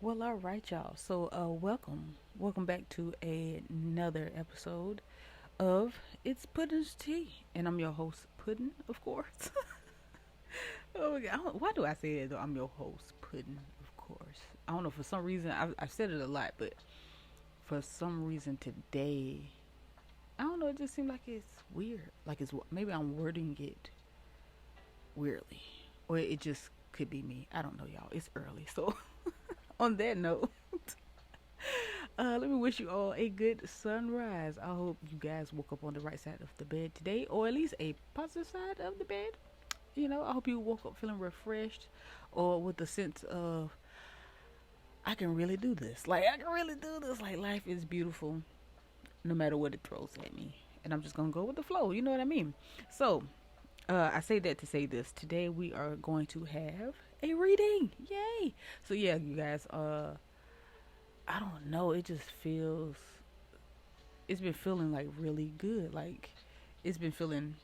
Well, all right, y'all. So, welcome back to another episode of It's PuddinsT, and I'm your host, Puddin, of course. Oh, my God. Why do I say it? Though? I'm your host, Puddin, of course. I don't know. For some reason, I've said it a lot, but for some reason today, I don't know. It just seemed like it's weird. Like it's maybe I'm wording it weirdly, or it just could be me. I don't know, y'all. It's early, so on that note. Let me wish you all a good sunrise. I hope you guys woke up on the right side of the bed today, or at least a positive side of the bed. I hope you woke up feeling refreshed or with a sense of, I can really do this. Like, I can really do this. Like, life is beautiful no matter what it throws at me. And I'm just going to go with the flow. You know what I mean? So, I say that to say this. Today we are going to have a reading. Yay! So, yeah, you guys, I don't know. It's been feeling like really good. Like it's been feeling,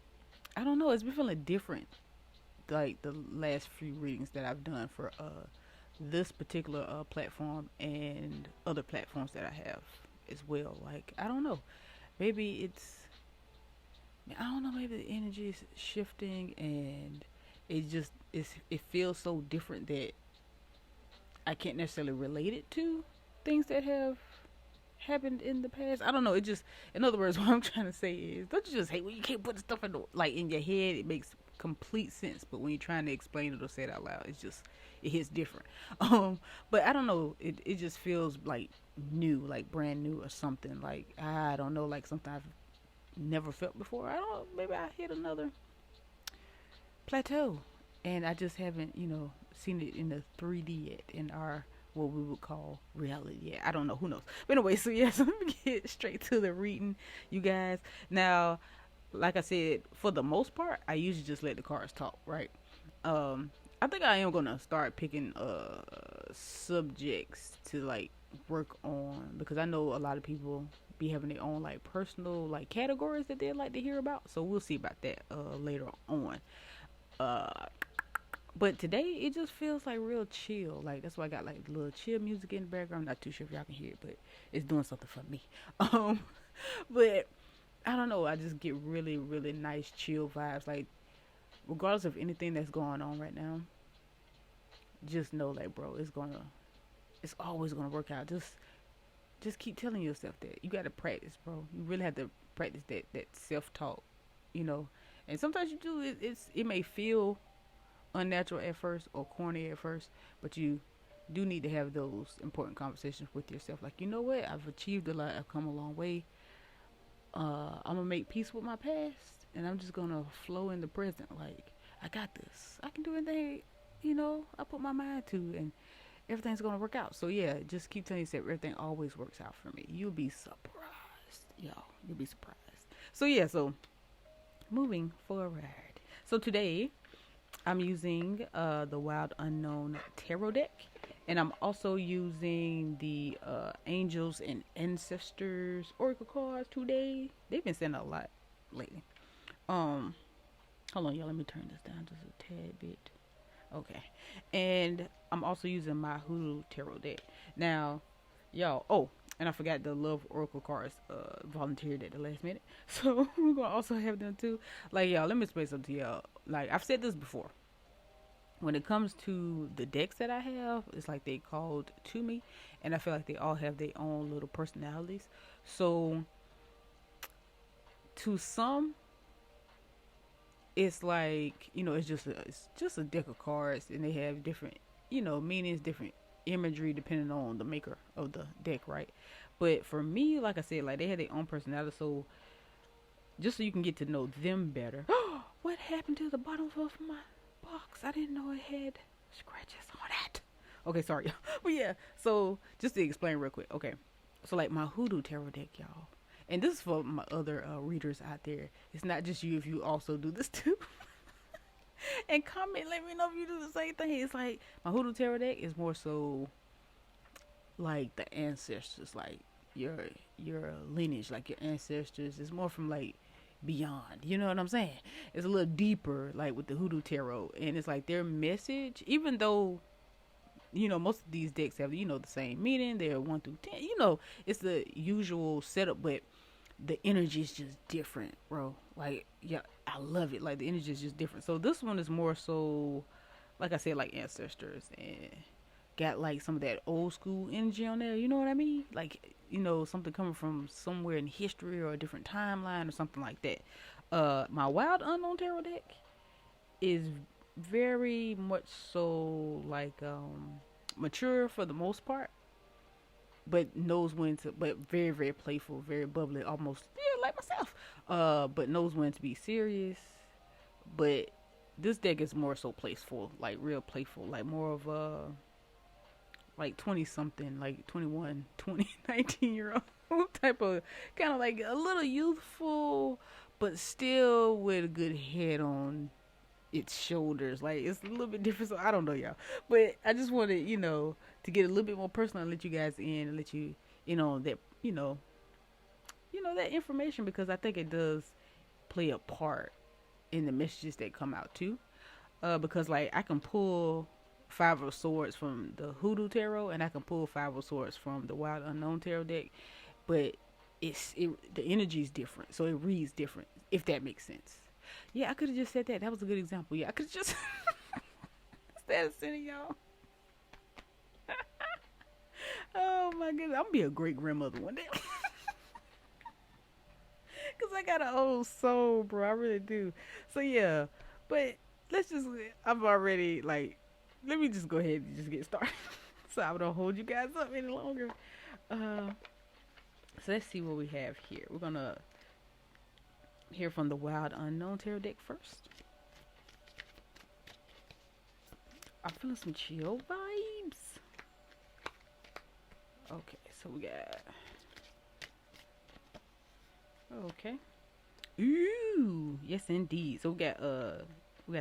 I don't know. It's been feeling different. Like the last few readings that I've done for this particular platform and other platforms that I have as well. Like I don't know. Maybe I don't know. Maybe the energy is shifting and it feels so different that I can't necessarily relate it to things that have happened in the past. I don't know. It just, in other words, what I'm trying to say is, don't you just hate when you can't put the stuff in your head? It makes complete sense, but when you're trying to explain it or say it out loud, it hits different. But I don't know. It just feels like new, like brand new or something. Like I don't know, like something I've never felt before. I don't know. Maybe I hit another plateau, and I just haven't, seen it in the 3D yet in our what we would call reality. Yeah, I don't know. Who knows? But anyway, so yeah, so let me get straight to the reading, you guys. Now, like I said, for the most part, I usually just let the cards talk, right? Um, I think I am gonna start picking subjects to like work on because I know a lot of people be having their own like personal like categories that they like to hear about. So we'll see about that later on. Uh, but today it just feels like real chill. Like that's why I got like a little chill music in the background. I'm not too sure if y'all can hear it, but it's doing something for me. Um, but I don't know. I just get really, really nice chill vibes. Like regardless of anything that's going on right now, just know like bro, it's always gonna work out. Just keep telling yourself that. You gotta practice, bro. You really have to practice that self talk, you know. And sometimes you do it may feel unnatural at first or corny at first, but you do need to have those important conversations with yourself. Like, you know what? I've achieved a lot. I've come a long way. I'm gonna make peace with my past, and I'm just gonna flow in the present. Like, I got this. I can do anything. I put my mind to, and everything's gonna work out. So yeah, just keep telling yourself everything always works out for me. You'll be surprised, y'all. You'll be surprised. So yeah, so moving forward. So today I'm using the Wild Unknown Tarot deck, and I'm also using the Angels and Ancestors Oracle cards today. They've been sending a lot lately. Um, Hold on, y'all. Let me turn this down just a tad bit. Okay, and I'm also using my Hoodoo Tarot deck now, y'all. Oh, and I forgot the Love Oracle cards. Volunteered at the last minute, so we're gonna also have them too. Like y'all, let me explain something to y'all. Like I've said this before, when it comes to the decks that I have, it's like they called to me, and I feel like they all have their own little personalities. So to some, it's like it's just a deck of cards, and they have different meanings, different imagery depending on the maker of the deck, right? But for me, like I said, like they have their own personality, so just so you can get to know them better. What happened to the bottom of my box? I didn't know it had scratches on it. Okay, sorry. But yeah, so just to explain real quick. Okay, so like my Hoodoo Tarot deck, y'all. And this is for my other readers out there. It's not just you if you also do this too. And comment, let me know if you do the same thing. It's like my Hoodoo Tarot deck is more so like the ancestors, like your lineage, like your ancestors. It's more from like beyond. You know what I'm saying? It's a little deeper, like with the Hoodoo Tarot, and it's like their message. Even though most of these decks have the same meaning. They're 1 through 10. It's the usual setup, but the energy is just different, bro. Like, yeah, I love it. Like, the energy is just different. So this one is more so, like I said, like ancestors, and got like some of that old school energy on there. You know what I mean? Like, something coming from somewhere in history or a different timeline or something like that. My Wild Unknown Tarot deck is very much so like mature for the most part, but knows when to, but very, very playful, very bubbly, almost, yeah, like myself. But knows when to be serious. But this deck is more so playful, like real playful, like more of a like 20 something, like 21, 20, 19-year old type of, kind of like a little youthful, but still with a good head on its shoulders. Like, it's a little bit different, so I don't know, y'all. But I just wanted, to get a little bit more personal and let you guys in and let you, that, that information, because I think it does play a part in the messages that come out too. Because like I can pull Five of Swords from the Hoodoo Tarot, and I can pull Five of Swords from the Wild Unknown Tarot deck, but the energy is different, so it reads different, if that makes sense. Yeah, I could have just said that. That was a good example. Yeah, I could have just instead of sending y'all. Oh my goodness, I'm gonna be a great grandmother one day. Cause I got an old soul, bro. I really do. So yeah, but let's just. I'm already like. Let me just go ahead and just get started, so I don't hold you guys up any longer. So let's see what we have here. We're gonna hear from the Wild Unknown Tarot deck first. I'm feeling some chill vibes. Okay, so we got. Okay. Ooh, yes indeed. So we got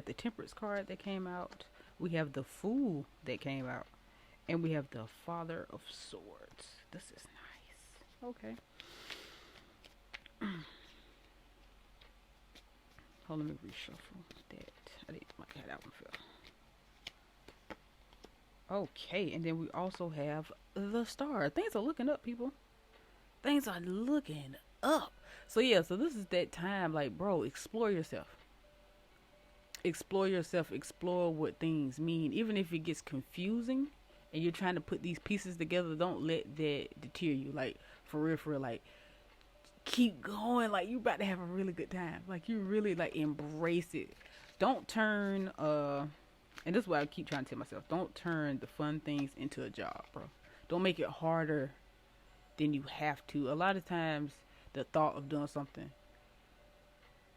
the Temperance card that came out. We have the Fool that came out, and we have the Father of Swords. This is nice. Okay. Hold on, let me reshuffle that. I didn't like how that one felt. Okay, and then we also have the Star. Things are looking up, people. Things are looking up. So yeah, so this is that time, like, bro, explore yourself. Explore yourself. Explore what things mean. Even if it gets confusing and you're trying to put these pieces together, don't let that deter you. Like, for real, like, keep going. Like, you about to have a really good time. Like, you really, like, embrace it. Don't turn, and this is what I keep trying to tell myself, don't turn the fun things into a job, bro. Don't make it harder than you have to. A lot of times, the thought of doing something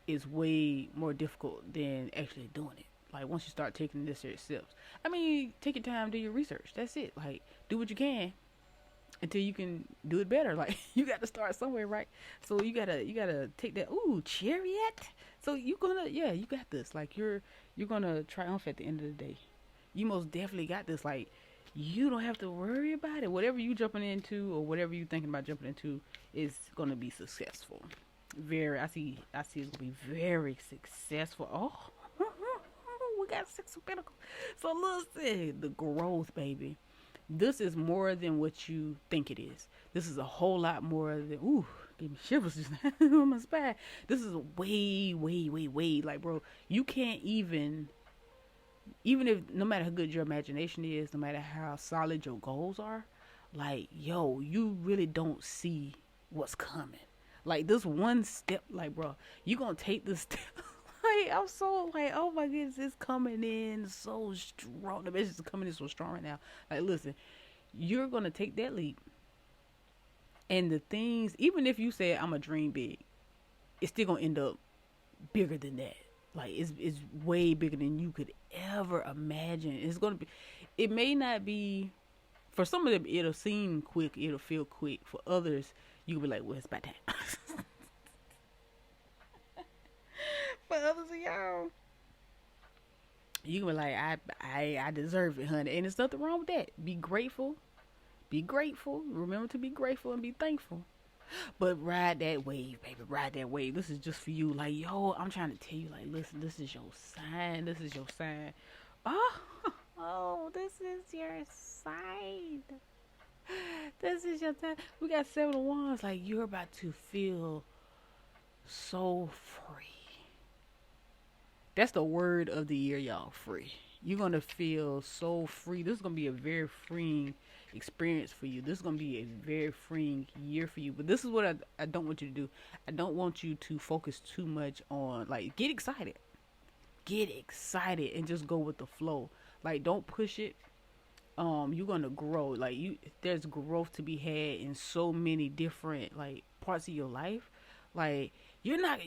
is way more difficult than actually doing it. Like, once you start taking the necessary steps, I mean, take your time, do your research. That's it. Like, do what you can until you can do it better. Like, you got to start somewhere, right? So you gotta take that. Ooh, Chariot. So you got this. Like, you're gonna triumph at the end of the day. You most definitely got this. Like, you don't have to worry about it. Whatever you jumping into or whatever you thinking about jumping into is gonna be successful. I see it's gonna be very successful. Oh, we got 6 of Pentacles. So listen, the growth, baby. This is more than what you think it is. This is a whole lot more than, ooh, give me shivers just on my spine. This is way, like, bro, you can't even if, no matter how good your imagination is, no matter how solid your goals are, like, yo, you really don't see what's coming. Like, this one step, like, bro, you gonna take this step. Like, I'm so, like, oh my goodness, it's coming in so strong. The message is coming in so strong right now. Like, listen, you're gonna take that leap, and the things, even if you say I'm a dream big, it's still gonna end up bigger than that. Like, it's way bigger than you could ever imagine. It's gonna be, it may not be, for some of them it'll seem quick, it'll feel quick. For others, you'll be like, well, it's about time. For others of y'all, you can be like, I deserve it, honey. And there's nothing wrong with that. Be grateful. Be grateful. Remember to be grateful and be thankful. But ride that wave, baby. Ride that wave. This is just for you. Like, yo, I'm trying to tell you, like, listen, this is your sign. This is your sign. Oh, Oh, this is your sign. This is your time. We got 7 of Wands. Like, you're about to feel so free. That's the word of the year, y'all. Free. You're gonna feel so free. This is gonna be a very freeing experience for you. This is gonna be a very freeing year for you. But this is what I don't want you to do. I don't want you to focus too much on, like, get excited. Get excited and just go with the flow. Like, don't push it. You're gonna grow. Like, there's growth to be had in so many different, like, parts of your life. Like, you're not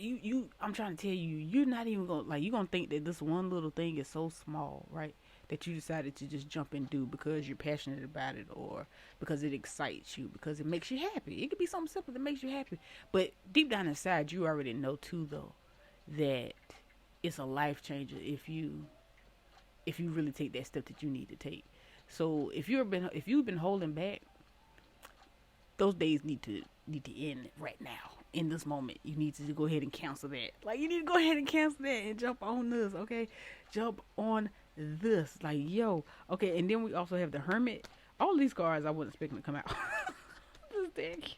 I'm trying to tell you, you're not even gonna, like, you're gonna think that this one little thing is so small, right, that you decided to just jump and do because you're passionate about it, or because it excites you, because it makes you happy. It could be something simple that makes you happy, but deep down inside you already know too, though, that it's a life changer if you really take that step that you need to take. So if you've been holding back, those days need to end right now. In this moment, you need to go ahead and cancel that. Like, you need to go ahead and cancel that and jump on this, okay? Jump on this. Like, yo, okay. And then we also have the Hermit. All these cards I wasn't expecting to come out. This deck.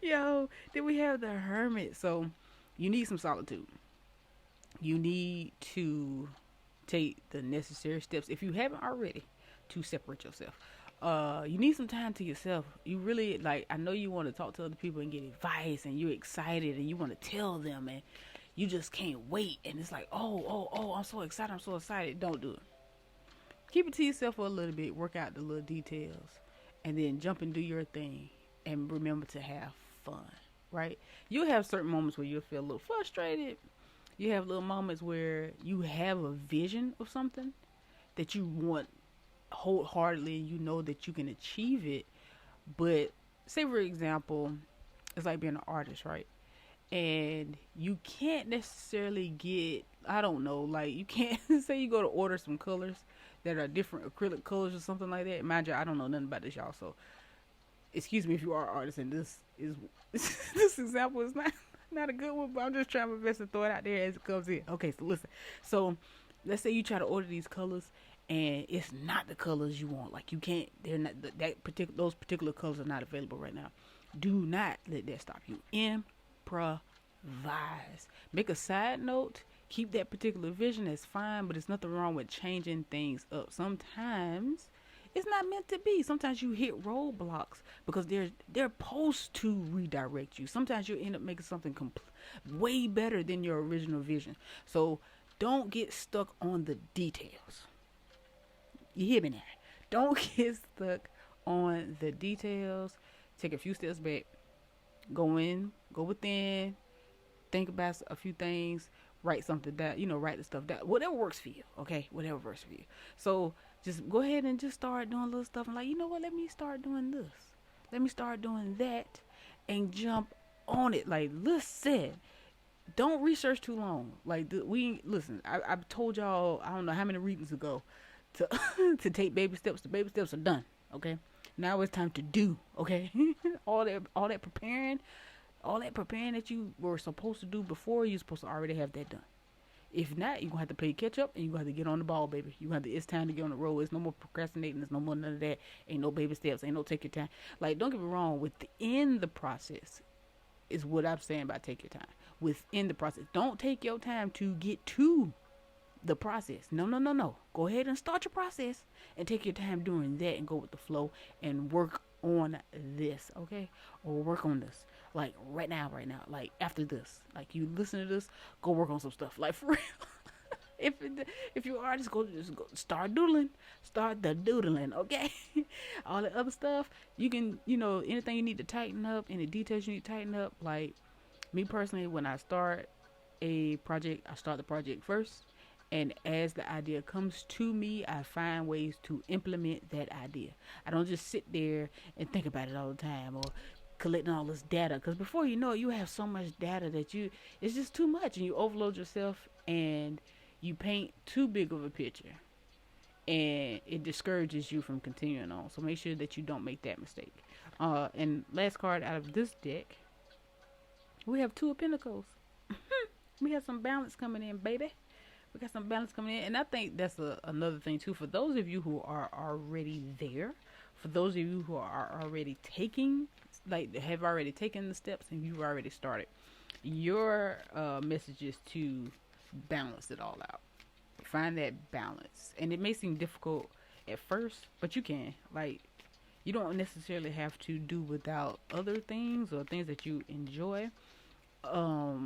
Yo, then we have the Hermit. So you need some solitude. You need to take the necessary steps, if you haven't already, to separate yourself. You need some time to yourself. You really, like, I know you want to talk to other people and get advice, and you're excited and you want to tell them, and you just can't wait, and it's like, oh, I'm so excited. Don't do it. Keep it to yourself for a little bit. Work out the little details, and then jump and do your thing, and remember to have fun. Right? You'll have certain moments where you'll feel a little frustrated. You have little moments where you have a vision of something that you want wholeheartedly, and you know that you can achieve it. But say, for example, it's like being an artist, right? And you can't necessarily get, I don't know, like, you can't say you go to order some colors that are different acrylic colors or something like that. Mind you, I don't know nothing about this, y'all, so excuse me if you are an artist and this is this example is not a good one, but I'm just trying my best to throw it out there as it comes in. Okay, so listen. So let's say you try to order these colors and it's not the colors you want. Like, you can't, they're not, those particular colors are not available right now. Do not let that stop you. Improvise. Make a side note. Keep that particular vision. That's fine, but there's nothing wrong with changing things up. Sometimes it's not meant to be. Sometimes you hit roadblocks because they're supposed to redirect you. Sometimes you end up making something way better than your original vision. So don't get stuck on the details. You hear me now? Don't get stuck on the details. Take a few steps back. Go within, think about a few things, write something down, write the stuff down. Whatever works for you, okay? Whatever works for you. So just go ahead and just start doing little stuff. And like, you know what? Let me start doing this. Let me start doing that, and jump on it. Like, listen, don't research too long. Like, listen. I've told y'all, I don't know how many readings ago, to to take baby steps. The baby steps are done. Okay, now it's time to do. Okay, all that preparing that you were supposed to do before, you're supposed to already have that done. If not, you're gonna have to play catch up, and you're gonna have to get on the ball, baby. It's time to get on the road. It's no more procrastinating. There's no more none of that. Ain't no baby steps. Ain't no take your time. Like, don't get me wrong. Within the process is what I'm saying about take your time. Within the process, don't take your time to get to the process. No. Go ahead and start your process and take your time doing that, and go with the flow and work on this, okay? Or work on this. Like, right now. Like, after this. Like, you listen to this, go work on some stuff. Like, for real. if you are, just go start doodling. Start the doodling, okay? All the other stuff, you can, anything you need to tighten up, any details you need to tighten up. Like, me personally, when I start a project, I start the project first. And as the idea comes to me, I find ways to implement that idea. I don't just sit there and think about it all the time, or collecting all this data. Because before you know it, you have so much data that it's just too much. And you overload yourself, and you paint too big of a picture. And it discourages you from continuing on. So make sure that you don't make that mistake. And last card out of this deck, we have Two of Pentacles. We have some balance coming in, baby. We got some balance coming in. And I think that's another thing, too. For those of you who are already there, for those of you who are already taking, like, have already taken the steps and you've already started, your message is to balance it all out. Find that balance. And it may seem difficult at first, but you can. Like, you don't necessarily have to do without other things or things that you enjoy. Because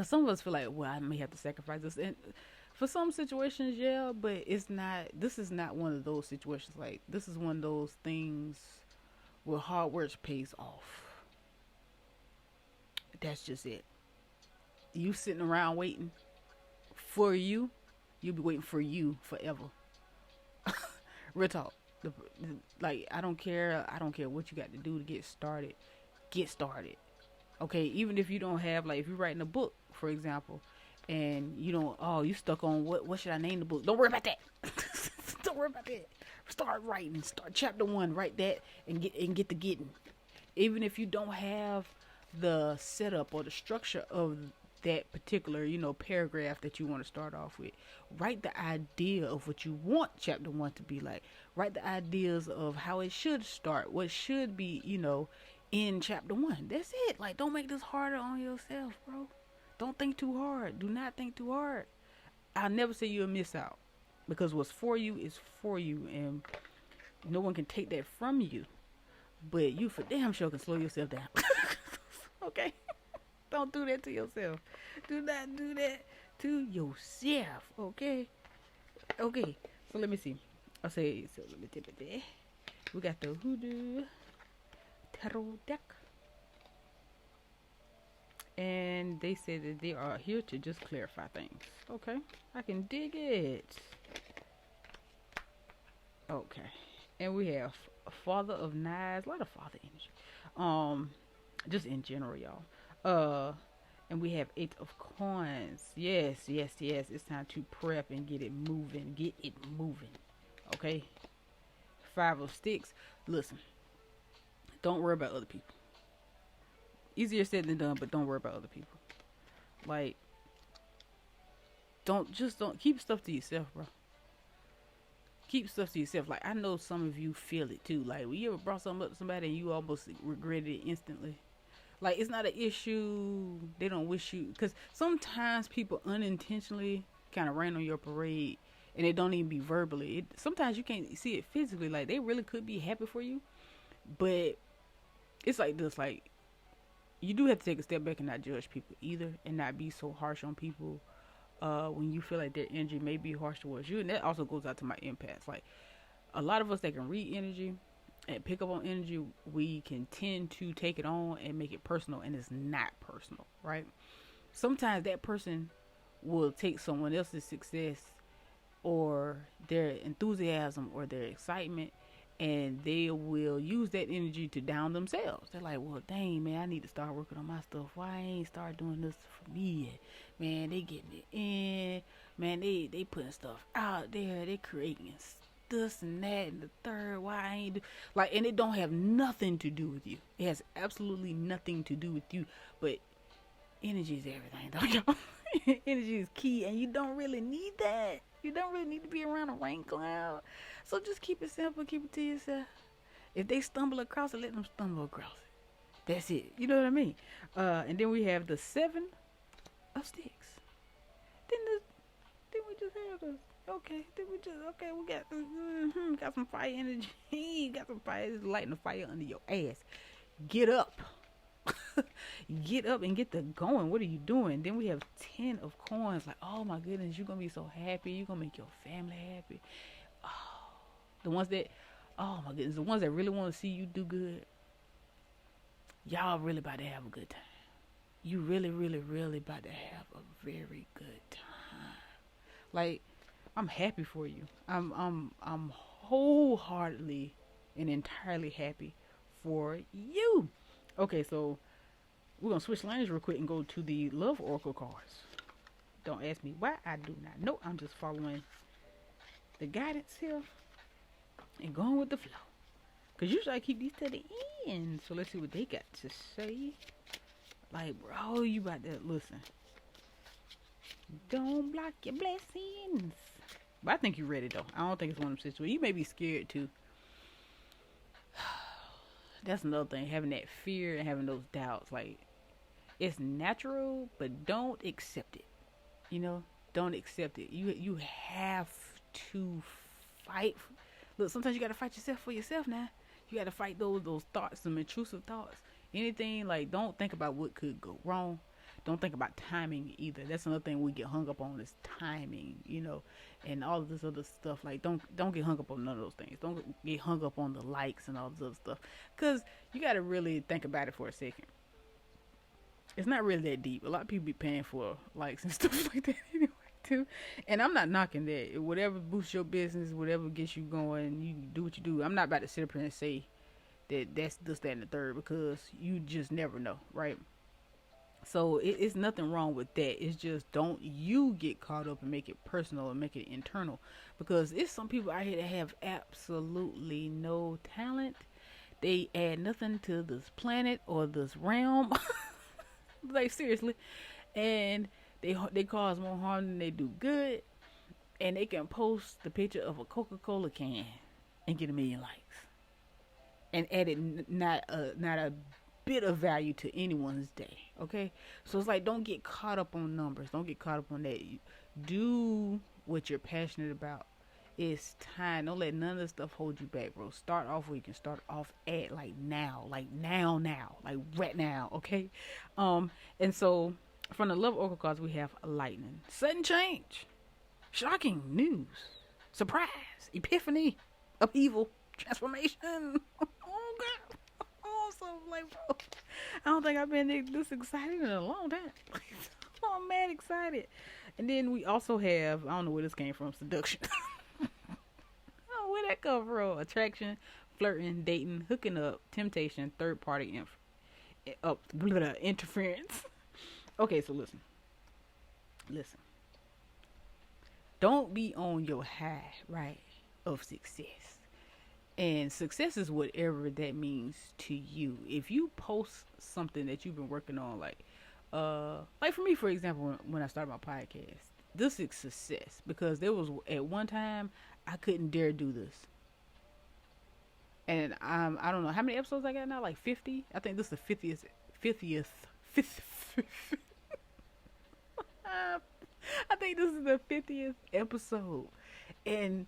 some of us feel like, well, I may have to sacrifice this. And for some situations, yeah, but this is not one of those situations. Like, this is one of those things where hard work pays off. That's just it. You sitting around waiting for you'll be waiting for you forever. Real talk. Like, I don't care what you got to do to get started. Get started. Okay, even if you don't have, like, if you're writing a book, for example, and you stuck on what should I name the book? Don't worry about that. Don't worry about that. Start writing. Start chapter 1. Write that and get to getting. Even if you don't have the setup or the structure of that particular, paragraph that you want to start off with. Write the idea of what you want chapter 1 to be like. Write the ideas of how it should start, what should be, in chapter 1. That's it. Like, don't make this harder on yourself, bro. Don't think too hard. Do not think too hard. I'll never say you'll miss out, because what's for you is for you, and no one can take that from you. But you for damn sure can slow yourself down. Okay? Don't do that to yourself. Do not do that to yourself. Okay? Okay. So let me see. Let me tip it there. We got the Hoodoo Tarot deck. And they say that they are here to just clarify things. Okay. I can dig it. Okay. And we have Father of Knives. A lot of Father energy. Just in general, y'all. And we have 8 of Coins. Yes. It's time to prep and get it moving. Okay. 5 of Sticks. Listen. Don't worry about other people. Easier said than done, but don't worry about other people. Like, don't keep stuff to yourself, bro. Keep stuff to yourself. Like, I know some of you feel it too. Like, when you ever brought something up to somebody and you almost regretted it instantly. Like, it's not an issue. They don't wish you. Because sometimes people unintentionally kind of rain on your parade. And it don't even be verbally. Sometimes you can't see it physically. Like, they really could be happy for you. But it's like this. Like, you do have to take a step back and not judge people either. And not be so harsh on people when you feel like their energy may be harsh towards you. And that also goes out to my empaths. Like, a lot of us that can read energy and pick up on energy, we can tend to take it on and make it personal, and it's not personal, right? Sometimes that person will take someone else's success or their enthusiasm or their excitement, and they will use that energy to down themselves. They're like, well, dang, man, I need to start working on my stuff. Why I ain't start doing this for me? Man, they getting it in. Man, they putting stuff out there. They creating this and that and the third. Why I ain't do, like, and it don't have nothing to do with you. It has absolutely nothing to do with you. But energy is everything, don't y'all? Energy is key, and you don't really need that. You don't really need to be around a rain cloud. So just keep it simple, keep it to yourself. If they stumble across it, let them stumble across it. That's it. You know what I mean? And then we have the 7 of Sticks. Then we just have the we got some fire energy. Got some fire. It's lighting the fire under your ass. Get up. Get up and get the going. What are you doing? Then we have 10 of Coins. Like, oh my goodness, you're gonna be so happy. You're gonna make your family happy. Oh, the ones that, oh my goodness, the ones that really want to see you do good. Y'all really about to have a good time. You really, really, really about to have a very good time. Like, I'm happy for you. I'm wholeheartedly and entirely happy for you. Okay, so we're going to switch lanes real quick and go to the Love Oracle cards. Don't ask me why. I do not know. I'm just following the guidance here and going with the flow. Because usually I keep these to the end. So let's see what they got to say. Like, bro, you about to, listen. Don't block your blessings. But I think you're ready though. I don't think it's one of them situations. You may be scared too. That's another thing. Having that fear and having those doubts. Like, it's natural, but don't accept it. You know, don't accept it. You have to fight. Look, sometimes you gotta fight yourself for yourself now. You gotta fight those thoughts, some intrusive thoughts. Anything like, don't think about what could go wrong. Don't think about timing either. That's another thing we get hung up on is timing, and all of this other stuff. Like, don't get hung up on none of those things. Don't get hung up on the likes and all this other stuff, because you got to really think about it for a second. It's not really that deep. A lot of people be paying for likes and stuff like that anyway too. And I'm not knocking that. Whatever boosts your business, whatever gets you going, you do what you do. I'm not about to sit up here and say that's this, that, and the third, because you just never know, right? So it's nothing wrong with that. It's just, don't you get caught up and make it personal and make it internal, because it's some people out here that have absolutely no talent. They add nothing to this planet or this realm. Like, seriously. And they cause more harm than they do good. And they can post the picture of a Coca-Cola can and get 1,000,000 likes and add it not a bit of value to anyone's day. Okay, so it's like, don't get caught up on numbers. Don't get caught up on that. Do what you're passionate about. It's time. Don't let none of this stuff hold you back, bro. Start off where you can start off at, like now, like right now. Okay, and so from the love oracle cards we have lightning, sudden change, shocking news, surprise, epiphany, upheaval, transformation. Oh god. Oh, so like, bro, I don't think I've been this excited in a long time. I'm mad excited. And then we also have, I don't know where this came from, seduction. Oh, where that come from? Attraction, flirting, dating, hooking up, temptation, third party interference. Okay, so listen. Don't be on your high, right, of success. And success is whatever that means to you. If you post something that you've been working on, like for me, for example, when I started my podcast, this is success, because there was at one time I couldn't dare do this. And I don't know how many episodes I got now, like 50. I think this is the 50th. I think this is the 50th episode. And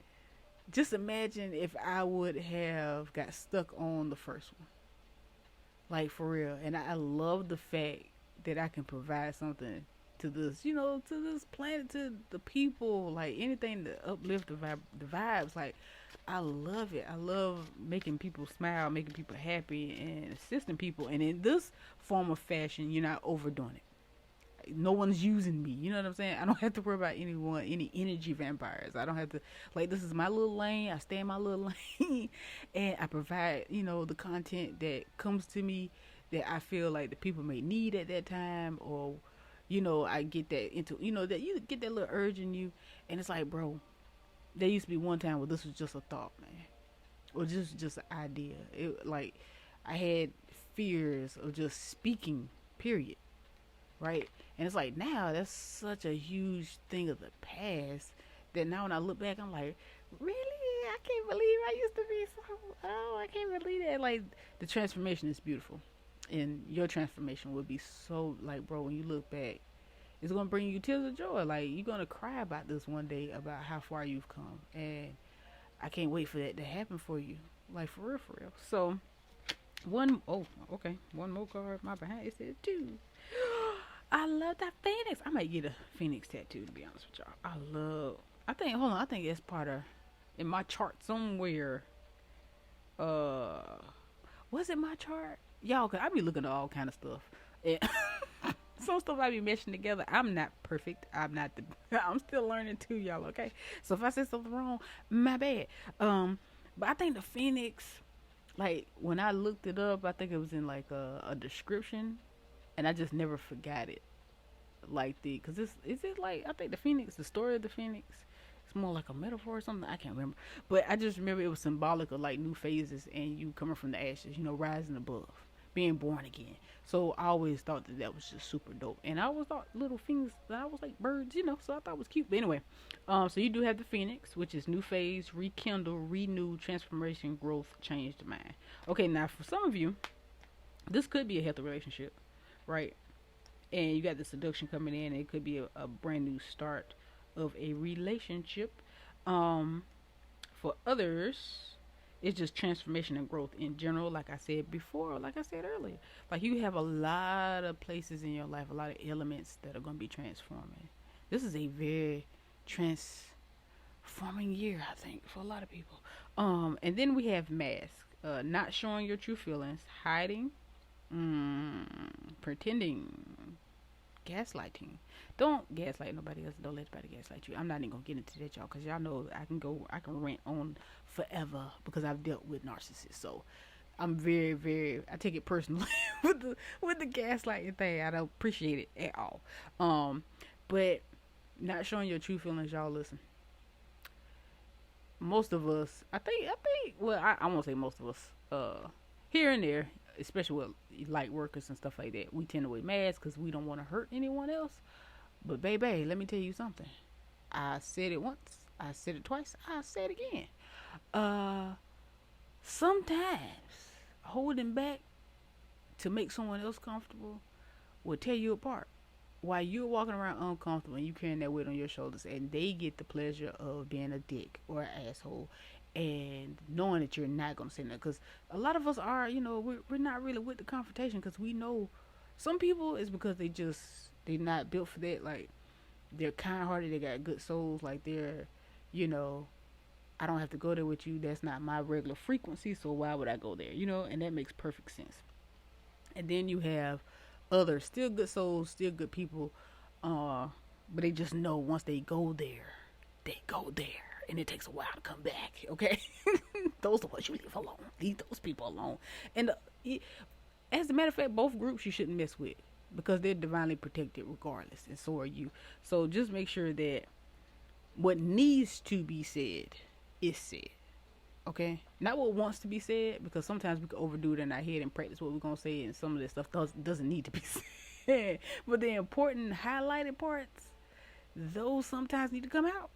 just imagine if I would have got stuck on the first one. Like, for real. And I love the fact that I can provide something to this, to this planet, to the people, like anything to uplift the vibes. Like, I love it. I love making people smile, making people happy, and assisting people. And in this form of fashion, you're not overdoing it. No one's using me. You know what I'm saying? I don't have to worry about any energy vampires. I don't have to, like, this is my little lane. I stay in my little lane and I provide, the content that comes to me that I feel like the people may need at that time, or, I get that into, that you get that little urge in you. And it's like, bro, there used to be one time where this was just a thought, man, or just an idea. It, like, I had fears of just speaking, period. Right? And it's like, now that's such a huge thing of the past that now when I look back, I'm like, really? I can't believe I used to be so, I can't believe that. Like, the transformation is beautiful. And your transformation will be so, like, bro, when you look back, it's going to bring you tears of joy. Like, you're going to cry about this one day, about how far you've come. And I can't wait for that to happen for you. Like, for real, for real. So, one more card. My behind, it said 2. I love that phoenix. I might get a phoenix tattoo, to be honest with y'all. I think it's part of, in my chart somewhere. Was it my chart? Y'all, cause I be looking at all kind of stuff. And some stuff I be meshing together. I'm not perfect. I'm still learning too, y'all, okay? So if I said something wrong, my bad. But I think the phoenix, like, when I looked it up, I think it was in like a description. And I just never forgot it. Like, cause is it like, I think the phoenix, the story of the phoenix, it's more like a metaphor or something. I can't remember. But I just remember it was symbolic of like new phases and you coming from the ashes, rising above. being born again. So I always thought that that was just super dope, and I always thought little things that I was like birds, so I thought it was cute. But anyway, so you do have the Phoenix, which is new phase, rekindle, renew, transformation, growth, change the mind. Okay, now for some of you, this could be a healthy relationship, right? And you got the seduction coming in, and it could be a brand new start of a relationship. Um, for others, it's just transformation and growth in general, like I said before, like I said earlier. Like you have a lot of places in your life, a lot of elements that are going to be transforming. This is a very transforming year, I think, for a lot of people. And then we have mask, not showing your true feelings, hiding, pretending, gaslighting. Don't gaslight nobody else. Don't let anybody gaslight you. I'm not even gonna get into that, y'all, because y'all know I can rant on forever because I've dealt with narcissists. So I'm very, very. I take it personally with the gaslighting thing. I don't appreciate it at all. But not showing your true feelings, y'all. Listen, most of us, I think. Well, I won't say most of us. Here and there, especially with light workers and stuff like that, we tend to wear masks because we don't want to hurt anyone else. But baby, let me tell you something. I said it once, I said it twice, I said it again. Sometimes holding back to make someone else comfortable will tear you apart. While you're walking around uncomfortable and you carrying that weight on your shoulders, and they get the pleasure of being a dick or an asshole, and knowing that you're not gonna say nothing, because a lot of us are, we're not really with the confrontation, because we know some people is because they not built for that. Like they're kind-hearted, they got good souls, like they're, I don't have to go there with you. That's not my regular frequency, so why would I go there? And that makes perfect sense. And then you have others, still good souls, still good people, but they just know once they go there, and it takes a while to come back. Okay, those are the ones you leave alone. Leave those people alone. And as a matter of fact, both groups you shouldn't mess with because they're divinely protected regardless, and so are you. So just make sure that what needs to be said is said. Okay, not what wants to be said, because sometimes we can overdo it in our head and practice what we're gonna say, and some of this stuff doesn't need to be said. But the important highlighted parts, those sometimes need to come out.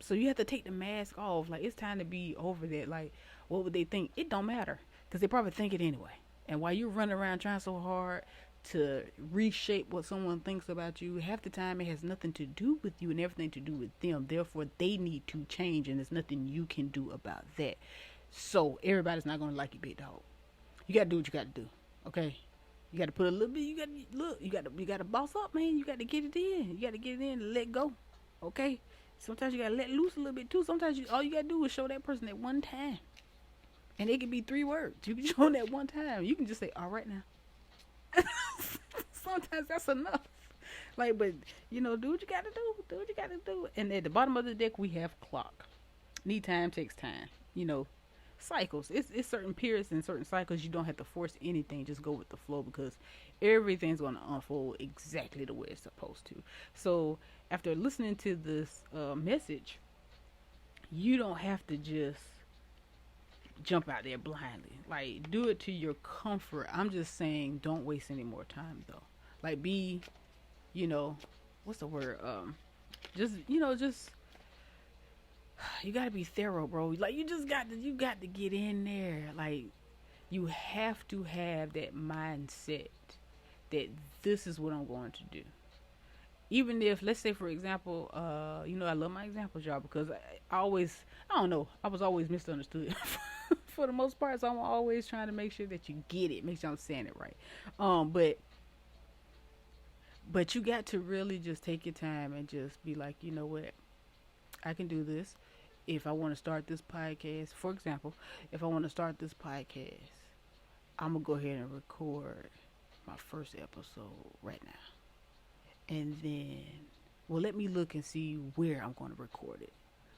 So you have to take the mask off. Like, it's time to be over that. Like, what would they think? It don't matter, because they probably think it anyway. And while you're running around trying so hard to reshape what someone thinks about you, half the time it has nothing to do with you and everything to do with them. Therefore, they need to change, and there's nothing you can do about that. So everybody's not going to like you, big dog. You got to do what you got to do. Okay, you got to put a little bit. You got to boss up, man. You got to get it in. You got to get it in and let go. Okay. Sometimes you got to let loose a little bit too. Sometimes all you got to do is show that person that one time, and it can be 3 words. You can show them that one time. You can just say, "All right now." Sometimes that's enough. Like, but do what you got to do. Do what you got to do. And at the bottom of the deck, we have clock. Need time, takes time. Cycles. It's certain periods and certain cycles. You don't have to force anything. Just go with the flow, because everything's going to unfold exactly the way it's supposed to. So after listening to this message, you don't have to just jump out there blindly. Like, do it to your comfort. I'm just saying, don't waste any more time though. Like, be, what's the word? Just you gotta be thorough, bro. Like, you got to get in there. Like, you have to have that mindset that this is what I'm going to do. Even if, let's say, for example, I love my examples, y'all, because I was always misunderstood for the most part. So I'm always trying to make sure that you get it, make sure I'm saying it right. But you got to really just take your time and just be like, you know what, I can do this. If I want to start this podcast, for example, if I want to start this podcast, I'm gonna go ahead and record my first episode right now. And then, let me look and see where I'm going to record it.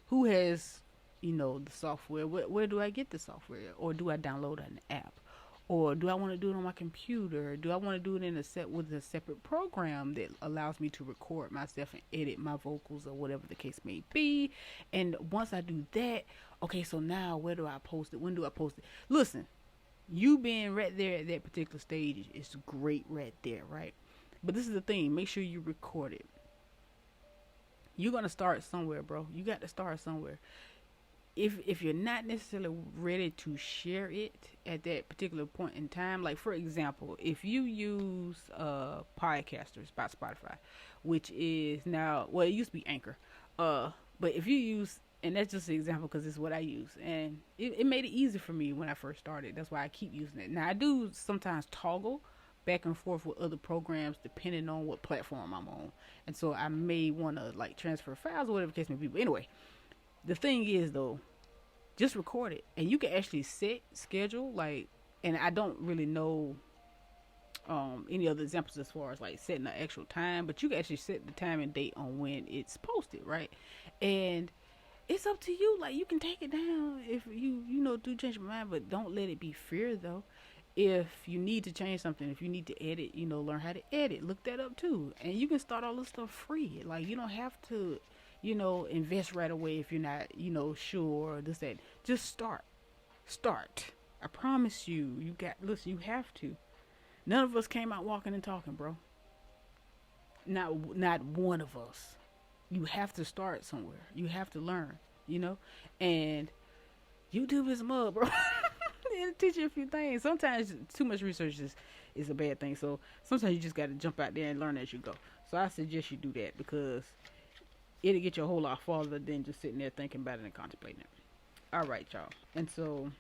Who has, the software? Where do I get the software? Or do I download an app? Or do I want to do it on my computer? Do I want to do it with a separate program that allows me to record myself and edit my vocals, or whatever the case may be? And once I do that, okay, so now where do I post it? When do I post it? Listen, You being right there at that particular stage is great right there, right? But this is the thing: make sure you record it. You're gonna start somewhere, bro. You got to start somewhere. If you're not necessarily ready to share it at that particular point in time, like for example, if you use podcasters by Spotify, which is now, well, it used to be Anchor, but if you use, and that's just an example because it's what I use, and it made it easy for me when I first started. That's why I keep using it. Now I do sometimes toggle back and forth with other programs depending on what platform I'm on, and so I may want to like transfer files or whatever the case may be. But anyway, the thing is though, just record it, and you can actually set schedule, like, and I don't really know any other examples as far as like setting the actual time, but you can actually set the time and date on when it's posted, right? And it's up to you. Like, you can take it down if you do change your mind, but don't let it be fear though. If you need to change something, if you need to edit, learn how to edit, look that up too. And you can start all this stuff free. Like, you don't have to, invest right away if you're not, sure or this, that. Just start. Start. I promise you, listen, you have to. None of us came out walking and talking, bro. Not one of us. You have to start somewhere. You have to learn, and YouTube is mud, bro. It'll teach you a few things. Sometimes too much research is a bad thing. So sometimes you just got to jump out there and learn as you go. So I suggest you do that because it'll get you a whole lot farther than just sitting there thinking about it and contemplating it. All right, y'all. And so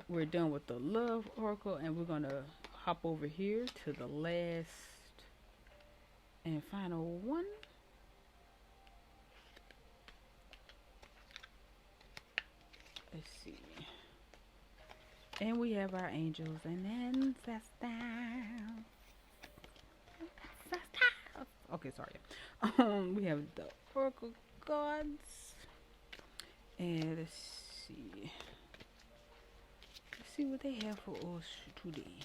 we're done with the love oracle, and we're going to hop over here to the last and final one. Let's see. And we have our angels and ancestors. Okay, sorry. We have the oracle gods. And let's see. Let's see what they have for us today.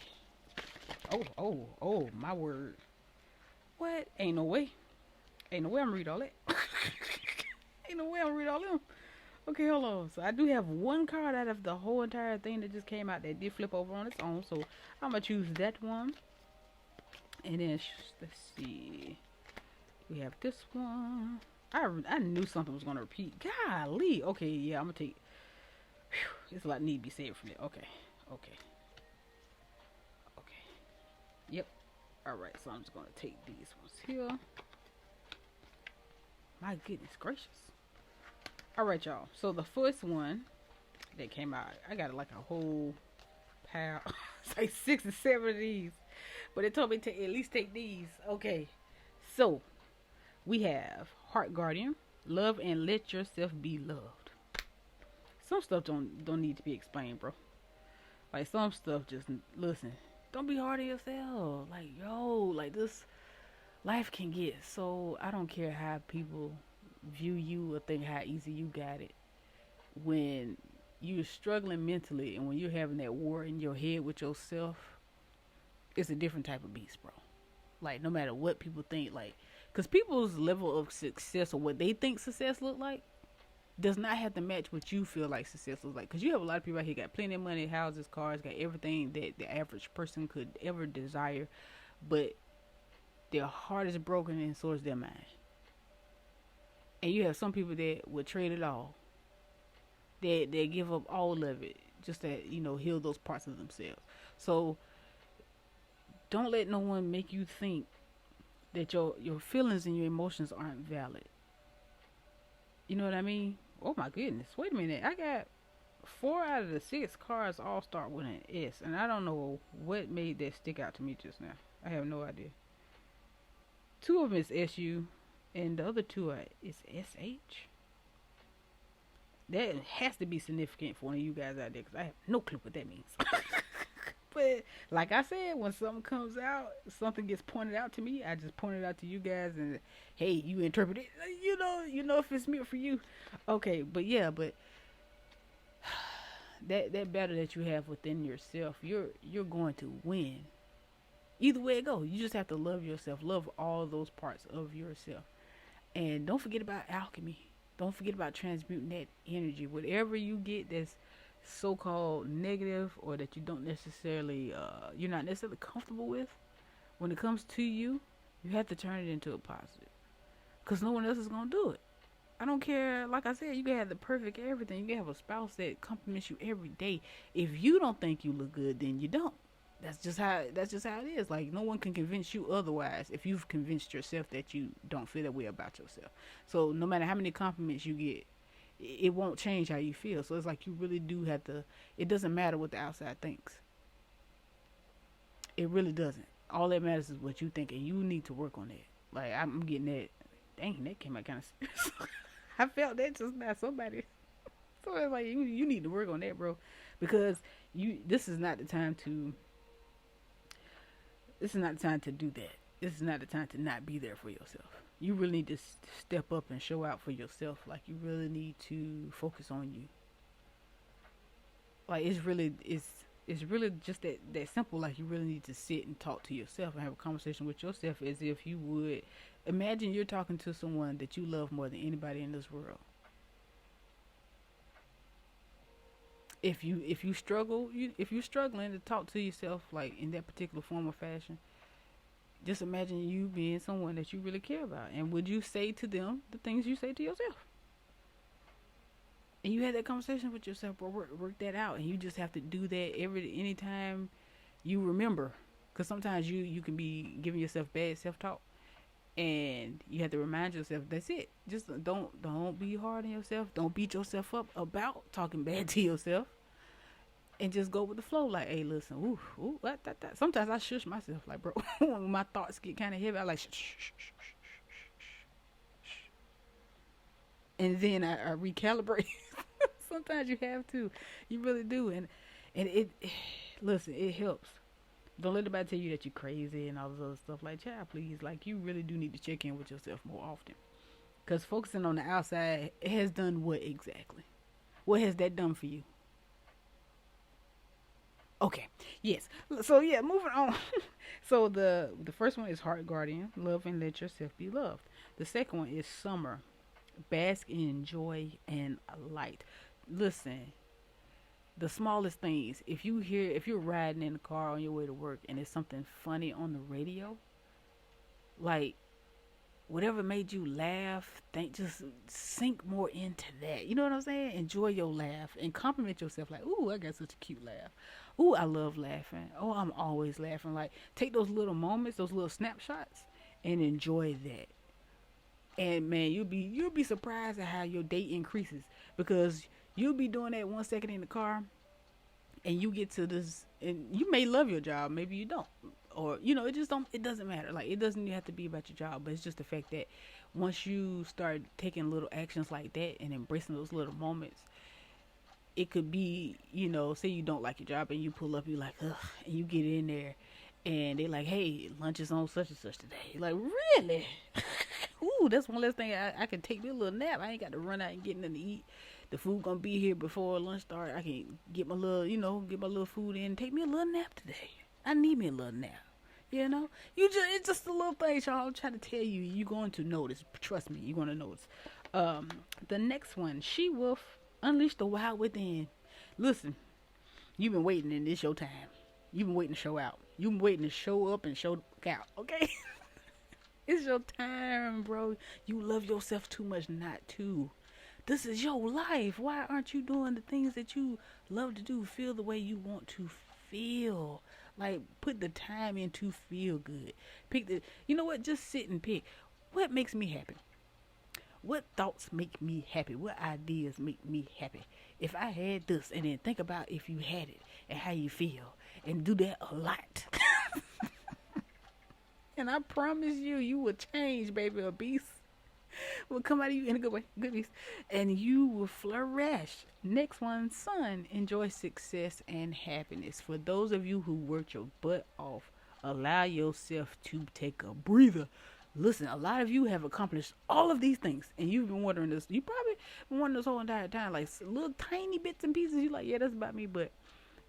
Oh, my word. What? Ain't no way. Ain't no way I'm read all that. Ain't no way I'm read all them. Okay, hold on. So I do have one card out of the whole entire thing that just came out that did flip over on its own. So I'm going to choose that one. And then, let's see. We have this one. I knew something was going to repeat. Golly. Okay, yeah, I'm going to take. Whew, there's a lot need to be said from it. Okay. Yep. Alright, so I'm just going to take these ones here. My goodness gracious. Alright, y'all. So the first one that came out, I got like a whole pile. It's like 6 or 7 of these. But it told me to at least take these. Okay. So, we have Heart Guardian. Love and let yourself be loved. Some stuff don't need to be explained, bro. Like, some stuff just, listen. Don't be hard on yourself. Like, like this life can get so, I don't care how people view you or think how easy you got it. When you're struggling mentally and when you're having that war in your head with yourself, it's a different type of beast, bro. Like, no matter what people think, like, because people's level of success or what they think success look like does not have to match what you feel like success looks like. Because you have a lot of people out here got plenty of money, houses, cars, got everything that the average person could ever desire, but their heart is broken and so is their mind. And you have some people that would trade it all. They give up all of it just to, heal those parts of themselves. So don't let no one make you think that your feelings and your emotions aren't valid. You know what I mean? Oh my goodness. Wait a minute. I got 4 out of the 6 cards all start with an S. And I don't know what made that stick out to me just now. I have no idea. 2 of them is SU. And the other 2 is SH. That has to be significant for one of you guys out there. Because I have no clue what that means. But like I said, when something comes out, something gets pointed out to me, I just point it out to you guys and hey, you interpret it. You know if it's meant for you. Okay, but yeah, that battle that you have within yourself, you're going to win. Either way it goes, you just have to love yourself, love all those parts of yourself, and don't forget about alchemy. Don't forget about transmuting that energy. Whatever you get that's so-called negative or that you don't necessarily you're not necessarily comfortable with, when it comes to you, you have to turn it into a positive, because no one else is gonna do it. I don't care. Like I said, you can have the perfect everything. You can have a spouse that compliments you every day. If you don't think you look good, then you don't. That's just how it is. Like, no one can convince you otherwise if you've convinced yourself that you don't feel that way about yourself. So no matter how many compliments you get, it won't change how you feel. So it's like you really do have to. It doesn't matter what the outside thinks. It really doesn't. All that matters is what you think, and you need to work on that. Like, I'm getting that. Dang, that came out kind of serious. I felt that just now. Somebody. So it's like you need to work on that, bro, because you. This is not the time to. This is not the time to do that. This is not the time to not be there for yourself. You really need to step up and show out for yourself. Like, you really need to focus on you. Like, it's really just that simple. Like, you really need to sit and talk to yourself and have a conversation with yourself as if you would imagine you're talking to someone that you love more than anybody in this world. If you struggle, if you're struggling to talk to yourself like in that particular form or fashion, just imagine you being someone that you really care about, and would you say to them the things you say to yourself? And you had that conversation with yourself, or work that out, and you just have to do that anytime you remember, because sometimes you can be giving yourself bad self talk, and you have to remind yourself that's it. Just don't be hard on yourself. Don't beat yourself up about talking bad to yourself, and just go with the flow. Like, hey, listen, ooh, ooh, that. Sometimes I shush myself, like, bro, when my thoughts get kind of heavy, I like shh, shh, shh, shh, shh, and then I recalibrate. Sometimes you have to, you really do, and it, listen, it helps. Don't let anybody tell you that you're crazy and all this other stuff. Like, child, please, like, you really do need to check in with yourself more often. Because focusing on the outside has done what exactly? What has that done for you? Okay, yes. So, yeah, moving on. So, the first one is Heart Guardian, love and let yourself be loved. The second one is Summer, bask in joy and light. Listen, the smallest things. If you're riding in the car on your way to work and it's something funny on the radio, like, whatever made you laugh, just sink more into that. You know what I'm saying? Enjoy your laugh and compliment yourself. Like, ooh, I got such a cute laugh. Ooh, I love laughing. Oh, I'm always laughing. Like, take those little moments, those little snapshots, and enjoy that. And man, you'll be surprised at how your day increases, because you'll be doing that 1 second in the car, and you get to this, and you may love your job, maybe you don't, or it doesn't matter. Like, it doesn't have to be about your job, but it's just the fact that once you start taking little actions like that and embracing those little moments, it could be, say you don't like your job and you pull up, you like, ugh, and you get in there, and they like, hey, lunch is on such and such today. Like, really? Ooh, that's one less thing. I can take me a little nap. I ain't got to run out and get nothing to eat. The food gonna be here before lunch start. I can get my little, get my little food in. Take me a little nap today. I need me a little nap. It's just a little thing, y'all. I'm trying to tell you. You're going to notice. Trust me, you're going to notice. The next one, She Wolf, Unleash the Wild Within. Listen, you've been waiting, and it's your time. You've been waiting to show out. You've been waiting to show up and show out. Okay. It's your time, bro. You love yourself too much not to. This is your life. Why aren't you doing the things that you love to do? Feel the way you want to feel. Like, put the time in to feel good. You know what? Just sit and pick. What makes me happy? What thoughts make me happy? What ideas make me happy? If I had this, and then think about if you had it and how you feel, and do that a lot. And I promise you will change, baby. A beast will come out of you in a good way. Good beast. And you will flourish. Next one, Sun. Enjoy success and happiness. For those of you who worked your butt off, allow yourself to take a breather. Listen, a lot of you have accomplished all of these things, and you've been wondering this. You probably been wondering this whole entire time, like little tiny bits and pieces. You like, yeah, that's about me, but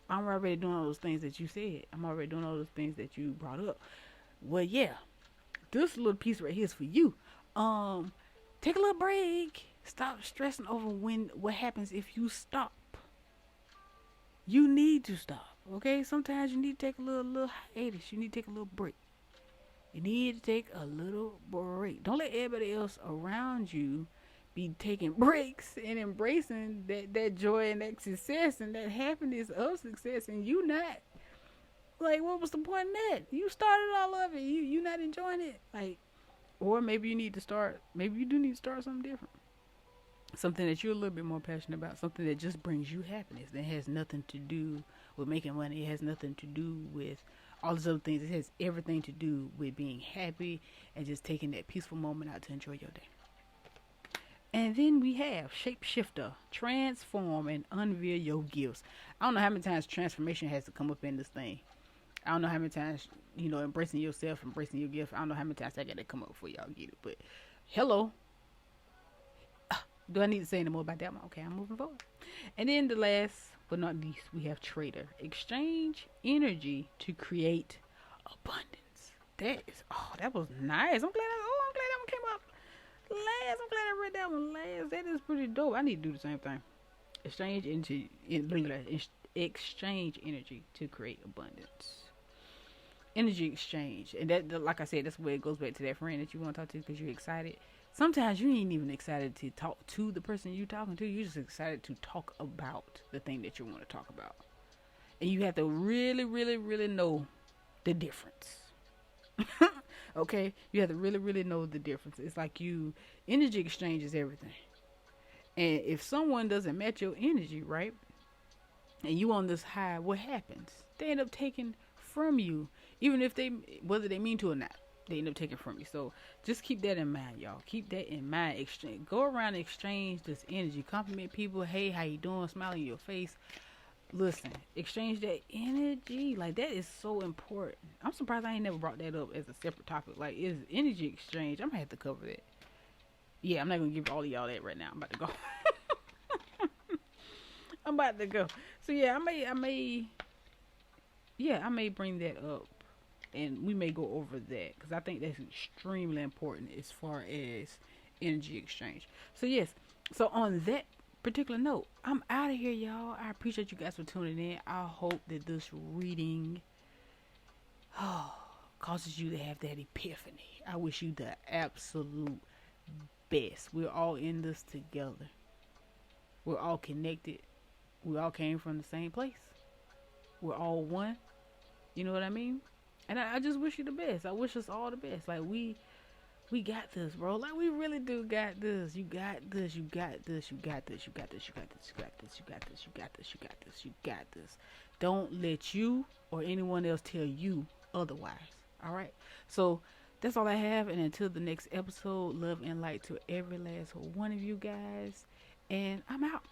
I'm already doing all those things that you said. I'm already doing all those things that you brought up. Well, yeah, this little piece right here is for you. Take a little break. Stop stressing over what happens if you stop. You need to stop. Okay? Sometimes you need to take a little hiatus. You need to take a little break. You need to take a little break. Don't let everybody else around you be taking breaks and embracing that joy and that success and that happiness of success, and you not. Like, what was the point in that? You started all of it. You not enjoying it. Like, or maybe you need to start. Maybe you do need to start something different. Something that you're a little bit more passionate about. Something that just brings you happiness. That has nothing to do with making money. It has nothing to do with all these other things. It has everything to do with being happy and just taking that peaceful moment out to enjoy your day. And then we have Shapeshifter, transform and unveil your gifts. I don't know how many times transformation has to come up in this thing. I don't know how many times, embracing yourself, embracing your gift. I don't know how many times I got to come up before y'all get it. But hello. Do I need to say any more about that one? Okay, I'm moving forward. And then the last but not least, we have Trader. Exchange energy to create abundance. That was nice. I'm glad that one came up last. I'm glad I read that one last. That is pretty dope. I need to do the same thing. Exchange energy to create abundance. Energy exchange. And that, like I said, that's where it goes back to that friend that you want to talk to because you're excited. Sometimes you ain't even excited to talk to the person you're talking to. You're just excited to talk about the thing that you want to talk about. And you have to really, really, really know the difference. Okay? You have to really, really know the difference. It's like energy exchange is everything. And if someone doesn't match your energy, right? And you on this high, what happens? They end up taking from you. Even if whether they mean to or not. They end up taking from you. So just keep that in mind, y'all. Keep that in mind. Go around and exchange this energy. Compliment people. Hey, how you doing? Smile in your face. Listen, exchange that energy. Like, that is so important. I'm surprised I ain't never brought that up as a separate topic. Like, is energy exchange. I'm gonna have to cover that. Yeah, I'm not gonna give all of y'all that right now. I'm about to go. I'm about to go. So yeah, I may bring that up. And we may go over that because I think that's extremely important as far as energy exchange. So yes, so on that particular note, I'm out of here, y'all. I appreciate you guys for tuning in. I hope that this reading causes you to have that epiphany. I wish you the absolute best. We're all in this together. We're all connected. We all came from the same place. We're all one. You know what I mean? And I just wish you the best. I wish us all the best. Like, we got this, bro. Like, we really do got this. You got this. You got this. You got this. You got this. You got this. You got this. You got this. You got this. You got this. You got this. Don't let you or anyone else tell you otherwise. All right? So, that's all I have. And until the next episode, love and light to every last one of you guys. And I'm out.